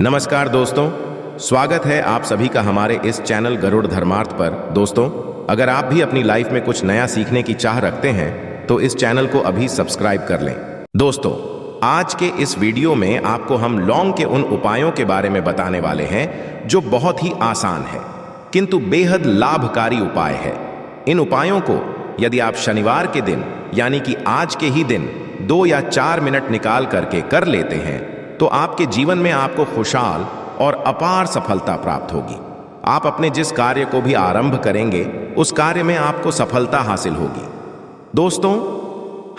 नमस्कार दोस्तों, स्वागत है आप सभी का हमारे इस चैनल गरुड़ धर्मार्थ पर। दोस्तों, अगर आप भी अपनी लाइफ में कुछ नया सीखने की चाह रखते हैं तो इस चैनल को अभी सब्सक्राइब कर लें। दोस्तों, आज के इस वीडियो में आपको हम लौंग के उन उपायों के बारे में बताने वाले हैं जो बहुत ही आसान है किंतु बेहद लाभकारी उपाय है। इन उपायों को यदि आप शनिवार के दिन यानी कि आज के ही दिन 2 या 4 मिनट निकाल करके कर लेते हैं तो आपके जीवन में आपको खुशहाल और अपार सफलता प्राप्त होगी। आप अपने जिस कार्य को भी आरंभ करेंगे उस कार्य में आपको सफलता हासिल होगी। दोस्तों,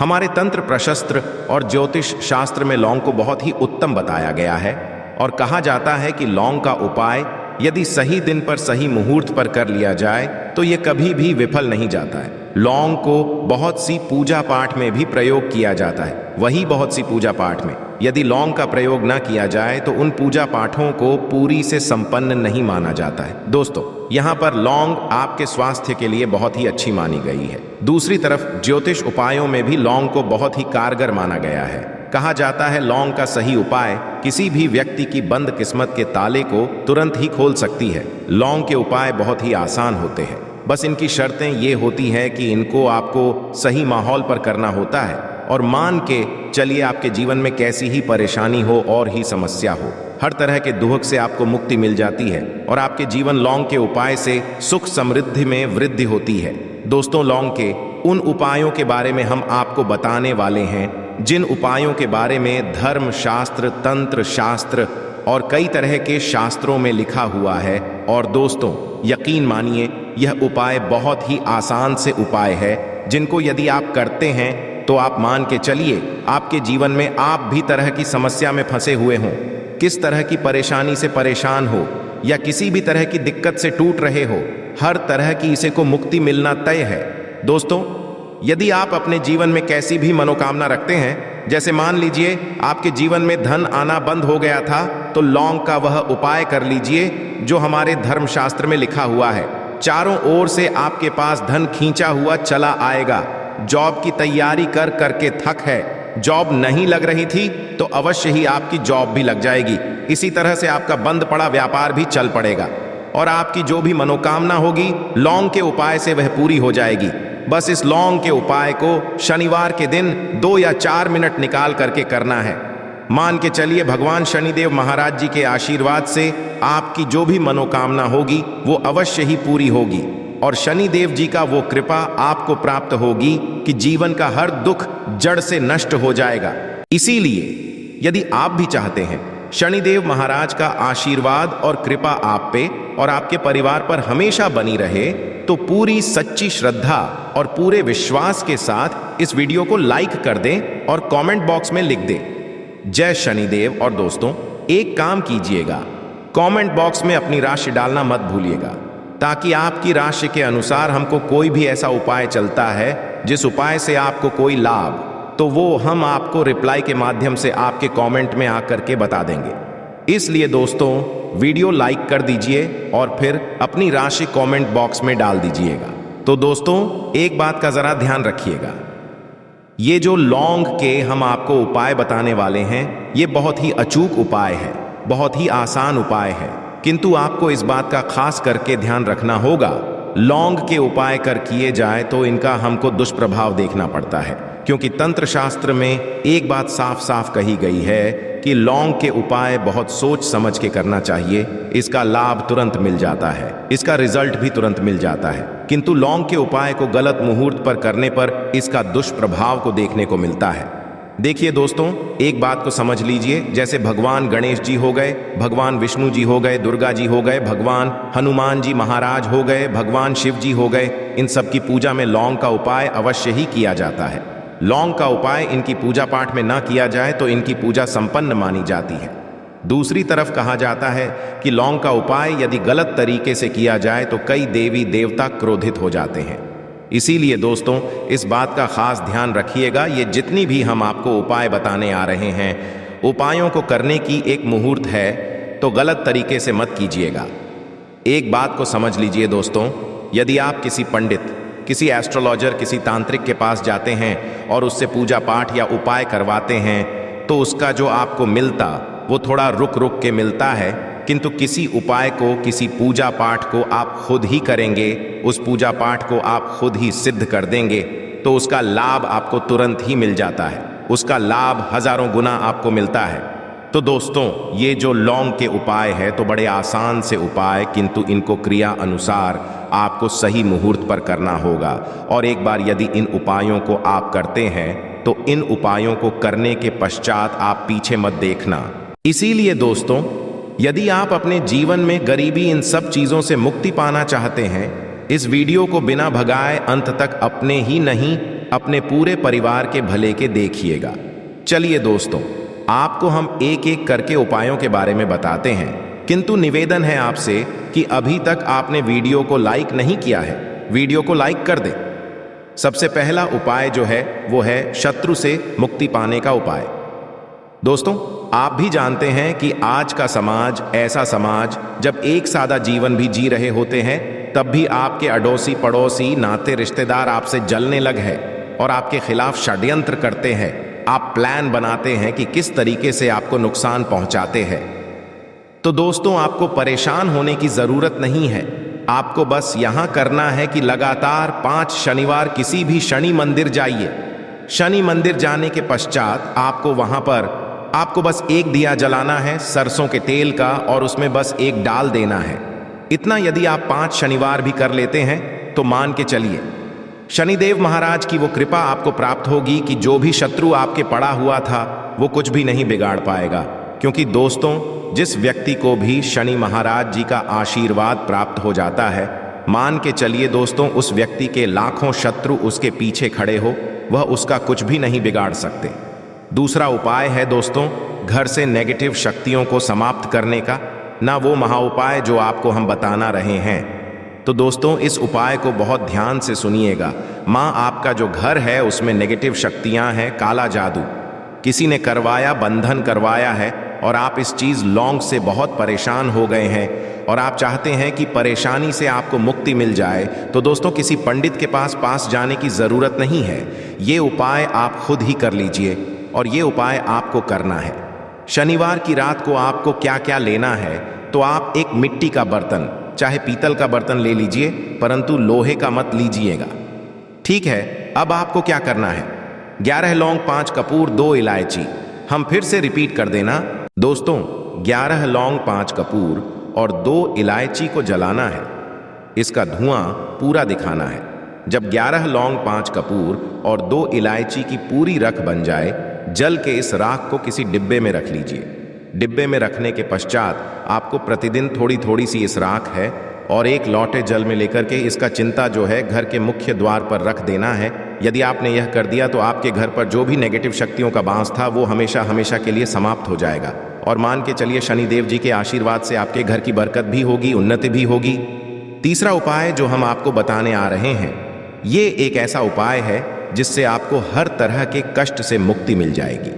हमारे तंत्र प्रशस्त्र और ज्योतिष शास्त्र में लौंग को बहुत ही उत्तम बताया गया है और कहा जाता है कि लौंग का उपाय यदि सही दिन पर सही मुहूर्त पर कर लिया जाए तो यह कभी भी विफल नहीं जाता है। लौंग को बहुत सी पूजा पाठ में भी प्रयोग किया जाता है। वही बहुत सी पूजा पाठ में यदि लौंग का प्रयोग न किया जाए तो उन पूजा पाठों को पूरी से संपन्न नहीं माना जाता है। दोस्तों, यहाँ पर लौंग आपके स्वास्थ्य के लिए बहुत ही अच्छी मानी गई है। दूसरी तरफ ज्योतिष उपायों में भी लौंग को बहुत ही कारगर माना गया है। कहा जाता है लौंग का सही उपाय किसी भी व्यक्ति की बंद किस्मत के ताले को तुरंत ही खोल सकती है। लौंग के उपाय बहुत ही आसान होते हैं, बस इनकी शर्तें ये होती हैं कि इनको आपको सही माहौल पर करना होता है और मान के चलिए आपके जीवन में कैसी ही परेशानी हो और ही समस्या हो, हर तरह के दुख से आपको मुक्ति मिल जाती है और आपके जीवन लौंग के उपाय से सुख समृद्धि में वृद्धि होती है। दोस्तों, लौंग के उन उपायों के बारे में हम आपको बताने वाले हैं जिन उपायों के बारे में धर्म शास्त्र, तंत्र शास्त्र और कई तरह के शास्त्रों में लिखा हुआ है। और दोस्तों, यकीन मानिए यह उपाय बहुत ही आसान से उपाय है जिनको यदि आप करते हैं तो आप मान के चलिए आपके जीवन में आप भी तरह की समस्या में फंसे हुए हों, किस तरह की परेशानी से परेशान हो या किसी भी तरह की दिक्कत से टूट रहे हो, हर तरह की इसे को मुक्ति मिलना तय है। दोस्तों, यदि आप अपने जीवन में कैसी भी मनोकामना रखते हैं, जैसे मान लीजिए आपके जीवन में धन आना बंद हो गया था, तो लौंग का वह उपाय कर लीजिए जो हमारे धर्मशास्त्र में लिखा हुआ है। चारों ओर से आपके पास धन खींचा हुआ चला आएगा। जॉब की तैयारी कर करके थक है, जॉब नहीं लग रही थी तो अवश्य ही आपकी जॉब भी लग जाएगी। इसी तरह से आपका बंद पड़ा व्यापार भी चल पड़ेगा और आपकी जो भी मनोकामना होगी लौंग के उपाय से वह पूरी हो जाएगी। बस इस लौंग के उपाय को शनिवार के दिन 2 या 4 मिनट निकाल करके करना है। मान के चलिए भगवान शनिदेव महाराज जी के आशीर्वाद से आपकी जो भी मनोकामना होगी वो अवश्य ही पूरी होगी और शनिदेव जी का वो कृपा आपको प्राप्त होगी कि जीवन का हर दुख जड़ से नष्ट हो जाएगा। इसीलिए यदि आप भी चाहते हैं शनिदेव महाराज का आशीर्वाद और कृपा आप पे और आपके परिवार पर हमेशा बनी रहे तो पूरी सच्ची श्रद्धा और पूरे विश्वास के साथ इस वीडियो को लाइक कर दें और कमेंट बॉक्स में लिख दें जय शनिदेव। और दोस्तों, एक काम कीजिएगा, कमेंट बॉक्स में अपनी राशि डालना मत भूलिएगा ताकि आपकी राशि के अनुसार हमको कोई भी ऐसा उपाय चलता है जिस उपाय से आपको कोई लाभ, तो वो हम आपको रिप्लाई के माध्यम से आपके कमेंट में आकर के बता देंगे। इसलिए दोस्तों, वीडियो लाइक कर दीजिए और फिर अपनी राशि कमेंट बॉक्स में डाल दीजिएगा। तो दोस्तों, एक बात का जरा ध्यान रखिएगा, ये जो लौंग के हम आपको उपाय बताने वाले हैं ये बहुत ही अचूक उपाय है, बहुत ही आसान उपाय है, किंतु आपको इस बात का खास करके ध्यान रखना होगा। लौंग के उपाय कर किए जाए तो इनका हमको दुष्प्रभाव देखना पड़ता है, क्योंकि तंत्र शास्त्र में एक बात साफ साफ कही गई है कि लौंग के उपाय बहुत सोच समझ के करना चाहिए। इसका लाभ तुरंत मिल जाता है, इसका रिजल्ट भी तुरंत मिल जाता है, किंतु लौंग के उपाय को गलत मुहूर्त पर करने पर इसका दुष्प्रभाव को देखने को मिलता है। देखिए दोस्तों, एक बात को समझ लीजिए, जैसे भगवान गणेश जी हो गए, भगवान विष्णु जी हो गए, दुर्गा जी हो गए, भगवान हनुमान जी महाराज हो गए, भगवान शिव जी हो गए, इन सब की पूजा में लौंग का उपाय अवश्य ही किया जाता है। लौंग का उपाय इनकी पूजा पाठ में ना किया जाए तो इनकी पूजा संपन्न मानी जाती है। दूसरी तरफ कहा जाता है कि लौंग का उपाय यदि गलत तरीके से किया जाए तो कई देवी देवता क्रोधित हो जाते हैं। इसीलिए दोस्तों, इस बात का खास ध्यान रखिएगा, ये जितनी भी हम आपको उपाय बताने आ रहे हैं, उपायों को करने की एक मुहूर्त है तो गलत तरीके से मत कीजिएगा। एक बात को समझ लीजिए दोस्तों, यदि आप किसी पंडित, किसी एस्ट्रोलॉजर, किसी तांत्रिक के पास जाते हैं और उससे पूजा पाठ या उपाय करवाते हैं तो उसका जो आपको मिलता वो थोड़ा रुक रुक के मिलता है, किंतु किसी उपाय को, किसी पूजा पाठ को आप खुद ही करेंगे, उस पूजा पाठ को आप खुद ही सिद्ध कर देंगे, तो उसका लाभ आपको तुरंत ही मिल जाता है, उसका लाभ हजारों गुना आपको मिलता है। तो दोस्तों, ये जो लौंग के उपाय है तो बड़े आसान से उपाय, किंतु इनको क्रिया अनुसार आपको सही मुहूर्त पर करना होगा। और एक बार यदि इन उपायों को आप करते हैं तो इन उपायों को करने के पश्चात आप पीछे मत देखना। इसीलिए दोस्तों, यदि आप अपने जीवन में गरीबी, इन सब चीजों से मुक्ति पाना चाहते हैं, इस वीडियो को बिना भगाए अंत तक अपने ही नहीं, अपने पूरे परिवार के भले के देखिएगा। चलिए दोस्तों, आपको हम एक एक करके उपायों के बारे में बताते हैं, किंतु निवेदन है आपसे कि अभी तक आपने वीडियो को लाइक नहीं किया है, वीडियो को लाइक कर दें। सबसे पहला उपाय जो है वो है शत्रु से मुक्ति पाने का उपाय। दोस्तों, आप भी जानते हैं कि आज का समाज ऐसा समाज, जब एक सादा जीवन भी जी रहे होते हैं तब भी आपके अड़ोसी पड़ोसी नाते रिश्तेदार आपसे जलने लग है और आपके खिलाफ षड्यंत्र करते हैं। आप प्लान बनाते हैं कि किस तरीके से आपको नुकसान पहुंचाते हैं। तो दोस्तों, आपको परेशान होने की जरूरत नहीं है। आपको बस यहां करना है कि लगातार 5 शनिवार किसी भी शनि मंदिर जाइए। शनि मंदिर जाने के पश्चात आपको वहां पर आपको बस एक दिया जलाना है सरसों के तेल का, और उसमें बस एक डाल देना है। इतना यदि आप 5 शनिवार भी कर लेते हैं तो मान के चलिए शनिदेव महाराज की वो कृपा आपको प्राप्त होगी कि जो भी शत्रु आपके पड़ा हुआ था वो कुछ भी नहीं बिगाड़ पाएगा। क्योंकि दोस्तों, जिस व्यक्ति को भी शनि महाराज जी का आशीर्वाद प्राप्त हो जाता है, मान के चलिए दोस्तों, उस व्यक्ति के लाखों शत्रु उसके पीछे खड़े हो, वह उसका कुछ भी नहीं बिगाड़ सकते। दूसरा उपाय है दोस्तों, घर से नेगेटिव शक्तियों को समाप्त करने का, ना वो महाउपाय जो आपको हम बताना रहे हैं। तो दोस्तों, इस उपाय को बहुत ध्यान से सुनिएगा। माँ, आपका जो घर है उसमें नेगेटिव शक्तियां हैं, काला जादू किसी ने करवाया, बंधन करवाया है, और आप इस चीज लौंग से बहुत परेशान हो गए हैं और आप चाहते हैं कि परेशानी से आपको मुक्ति मिल जाए। तो दोस्तों, किसी पंडित के पास जाने की जरूरत नहीं है। ये उपाय आप खुद ही कर लीजिए, और ये उपाय आपको करना है। शनिवार की रात को आपको क्या क्या लेना है, तो आप एक मिट्टी का बर्तन, चाहे पीतल का बर्तन ले लीजिए, परंतु लोहे का मत लीजिएगा, ठीक है। अब आपको क्या करना है, 11 लौंग, 5 कपूर, 2 इलायची। हम फिर से रिपीट कर देना दोस्तों, 11 लौंग, 5 कपूर और 2 इलायची को जलाना है। इसका धुआं पूरा दिखाना है। जब 11 लौंग, 5 कपूर और 2 इलायची की पूरी रख बन जाए, जल के इस राख को किसी डिब्बे में रख लीजिए। डिब्बे में रखने के पश्चात आपको प्रतिदिन थोड़ी थोड़ी सी इस राख है और एक लौटे जल में लेकर के इसका चिंता जो है घर के मुख्य द्वार पर रख देना है। यदि आपने यह कर दिया तो आपके घर पर जो भी नेगेटिव शक्तियों का बांस था वो हमेशा हमेशा के लिए समाप्त हो जाएगा। और मान के चलिए शनिदेव जी के आशीर्वाद से आपके घर की बरकत भी होगी, उन्नति भी होगी। तीसरा उपाय जो हम आपको बताने आ रहे हैं, ये एक ऐसा उपाय है जिससे आपको हर तरह के कष्ट से मुक्ति मिल जाएगी।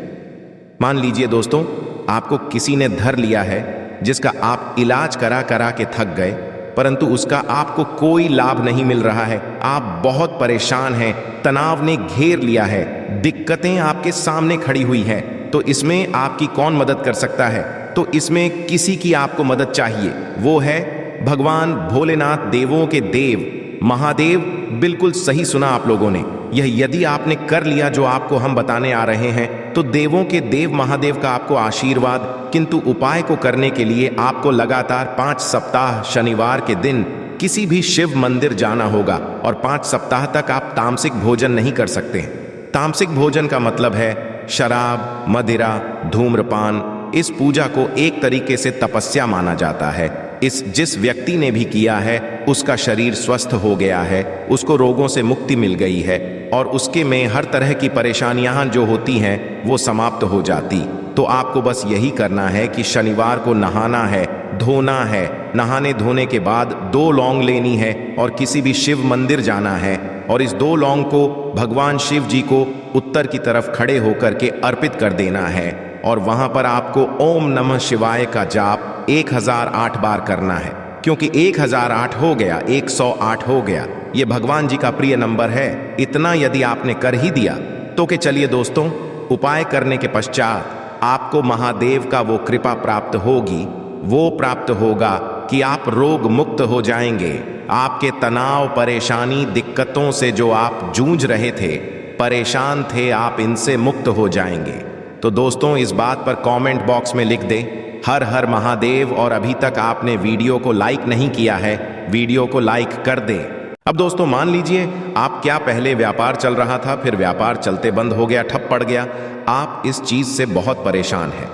मान लीजिए दोस्तों, आपको किसी ने धर लिया है जिसका आप इलाज करा करा के थक गए, परंतु उसका आपको कोई लाभ नहीं मिल रहा है। आप बहुत परेशान हैं, तनाव ने घेर लिया है, दिक्कतें आपके सामने खड़ी हुई हैं। तो इसमें आपकी कौन मदद कर सकता है? तो इसमें किसी की आपको मदद चाहिए, वो है भगवान भोलेनाथ, देवों के देव महादेव। बिल्कुल सही सुना आप लोगों ने। यह यदि आपने कर लिया जो आपको हम बताने आ रहे हैं, तो देवों के देव महादेव का आपको आशीर्वाद। किंतु उपाय को करने के लिए आपको लगातार 5 सप्ताह शनिवार के दिन किसी भी शिव मंदिर जाना होगा, और 5 सप्ताह तक आप तामसिक भोजन नहीं कर सकते हैं। तामसिक भोजन का मतलब है शराब, मदिरा, धूम्रपान। इस पूजा को एक तरीके से तपस्या माना जाता है। जिस व्यक्ति ने भी किया है उसका शरीर स्वस्थ हो गया है, उसको रोगों से मुक्ति मिल गई है, और उसके में हर तरह की परेशानियां जो होती हैं वो समाप्त हो जाती। तो आपको बस यही करना है कि शनिवार को नहाना है, धोना है। नहाने धोने के बाद 2 लौंग लेनी है और किसी भी शिव मंदिर जाना है, और इस 2 लौंग को भगवान शिव जी को उत्तर की तरफ खड़े होकर के अर्पित कर देना है। और वहां पर आपको ओम नमः शिवाय का जाप 1008 बार करना है, क्योंकि 1008 हो गया, 108 हो गया, ये भगवान जी का प्रिय नंबर है। इतना यदि आपने कर ही दिया तो के चलिए दोस्तों, उपाय करने के पश्चात आपको महादेव का वो कृपा प्राप्त होगी, वो प्राप्त होगा कि आप रोग मुक्त हो जाएंगे। आपके तनाव, परेशानी, दिक्कतों से जो आप जूझ रहे थे, परेशान थे, आप इनसे मुक्त हो जाएंगे। तो दोस्तों, इस बात पर कमेंट बॉक्स में लिख दें हर हर महादेव। और अभी तक आपने वीडियो को लाइक नहीं किया है, वीडियो को लाइक कर दें। अब दोस्तों, मान लीजिए आप क्या पहले व्यापार चल रहा था, फिर व्यापार चलते बंद हो गया, ठप पड़ गया, आप इस चीज से बहुत परेशान हैं।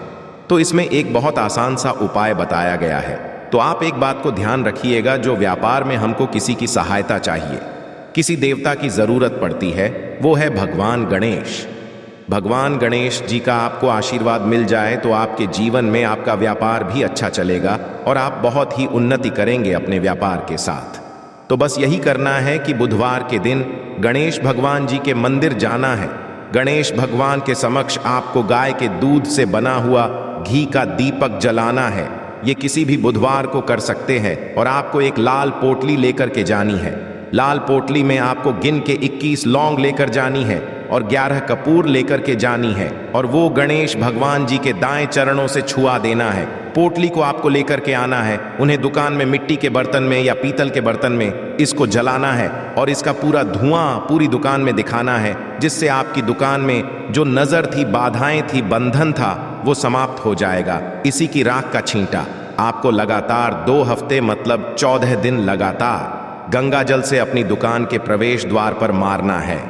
तो इसमें एक बहुत आसान सा उपाय बताया गया है। तो आप एक बात को ध्यान रखिएगा, जो व्यापार में हमको किसी की सहायता चाहिए, किसी देवता की जरूरत पड़ती है, वो है भगवान गणेश। भगवान गणेश जी का आपको आशीर्वाद मिल जाए तो आपके जीवन में आपका व्यापार भी अच्छा चलेगा और आप बहुत ही उन्नति करेंगे अपने व्यापार के साथ। तो बस यही करना है कि बुधवार के दिन गणेश भगवान जी के मंदिर जाना है। गणेश भगवान के समक्ष आपको गाय के दूध से बना हुआ घी का दीपक जलाना है। ये किसी भी बुधवार को कर सकते हैं। और आपको एक लाल पोटली लेकर के जानी है। लाल पोटली में आपको गिन के 21 लौंग लेकर जानी है और 11 कपूर लेकर के जानी है और वो गणेश भगवान जी के दाएं चरणों से छुआ देना है। पोटली को आपको लेकर के आना है, उन्हें दुकान में मिट्टी के बर्तन में या पीतल के बर्तन में इसको जलाना है और इसका पूरा धुआं पूरी दुकान में दिखाना है, जिससे आपकी दुकान में जो नजर थी, बाधाएं थी, बंधन था, वो समाप्त हो जाएगा। इसी की राख का छींटा आपको लगातार 2 हफ्ते मतलब 14 दिन लगातार गंगा जल से अपनी दुकान के प्रवेश द्वार पर मारना है।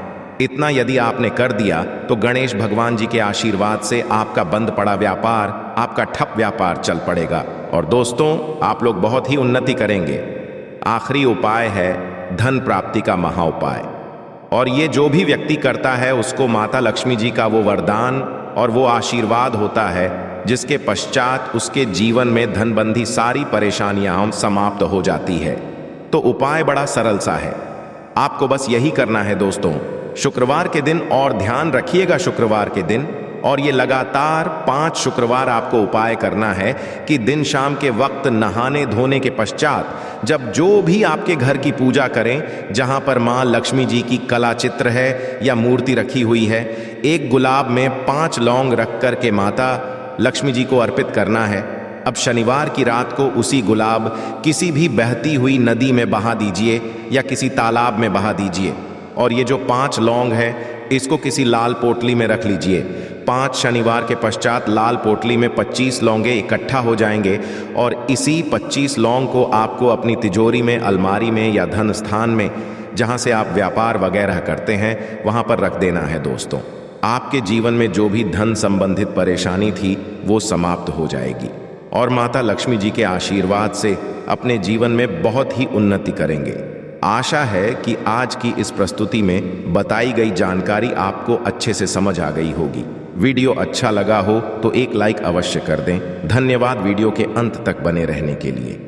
इतना यदि आपने कर दिया तो गणेश भगवान जी के आशीर्वाद से आपका बंद पड़ा व्यापार, आपका ठप व्यापार चल पड़ेगा और दोस्तों, आप लोग बहुत ही उन्नति करेंगे। आखिरी उपाय है धन प्राप्ति का महा उपाय। और ये जो भी व्यक्ति करता है उसको माता लक्ष्मी जी का वो वरदान और वो आशीर्वाद होता है, जिसके पश्चात उसके जीवन में धनबंधी सारी परेशानियां समाप्त हो जाती है। तो उपाय बड़ा सरल सा है, आपको बस यही करना है दोस्तों। शुक्रवार के दिन, और ध्यान रखिएगा शुक्रवार के दिन, और ये लगातार 5 शुक्रवार आपको उपाय करना है कि दिन शाम के वक्त नहाने धोने के पश्चात जब जो भी आपके घर की पूजा करें, जहां पर मां लक्ष्मी जी की कला चित्र है या मूर्ति रखी हुई है, एक गुलाब में 5 लौंग रख कर के माता लक्ष्मी जी को अर्पित करना है। अब शनिवार की रात को उसी गुलाब किसी भी बहती हुई नदी में बहा दीजिए या किसी तालाब में बहा दीजिए। और ये जो 5 लौंग है, इसको किसी लाल पोटली में रख लीजिए। 5 शनिवार के पश्चात लाल पोटली में 25 लौंगे इकट्ठा हो जाएंगे और इसी 25 लौंग को आपको अपनी तिजोरी में, अलमारी में या धन स्थान में, जहां से आप व्यापार वगैरह करते हैं, वहां पर रख देना है दोस्तों। आपके जीवन में जो भी धन संबंधित परेशानी थी वो समाप्त हो जाएगी और माता लक्ष्मी जी के आशीर्वाद से अपने जीवन में बहुत ही उन्नति करेंगे। आशा है कि आज की इस प्रस्तुति में बताई गई जानकारी आपको अच्छे से समझ आ गई होगी। वीडियो अच्छा लगा हो तो एक लाइक अवश्य कर दें। धन्यवाद वीडियो के अंत तक बने रहने के लिए।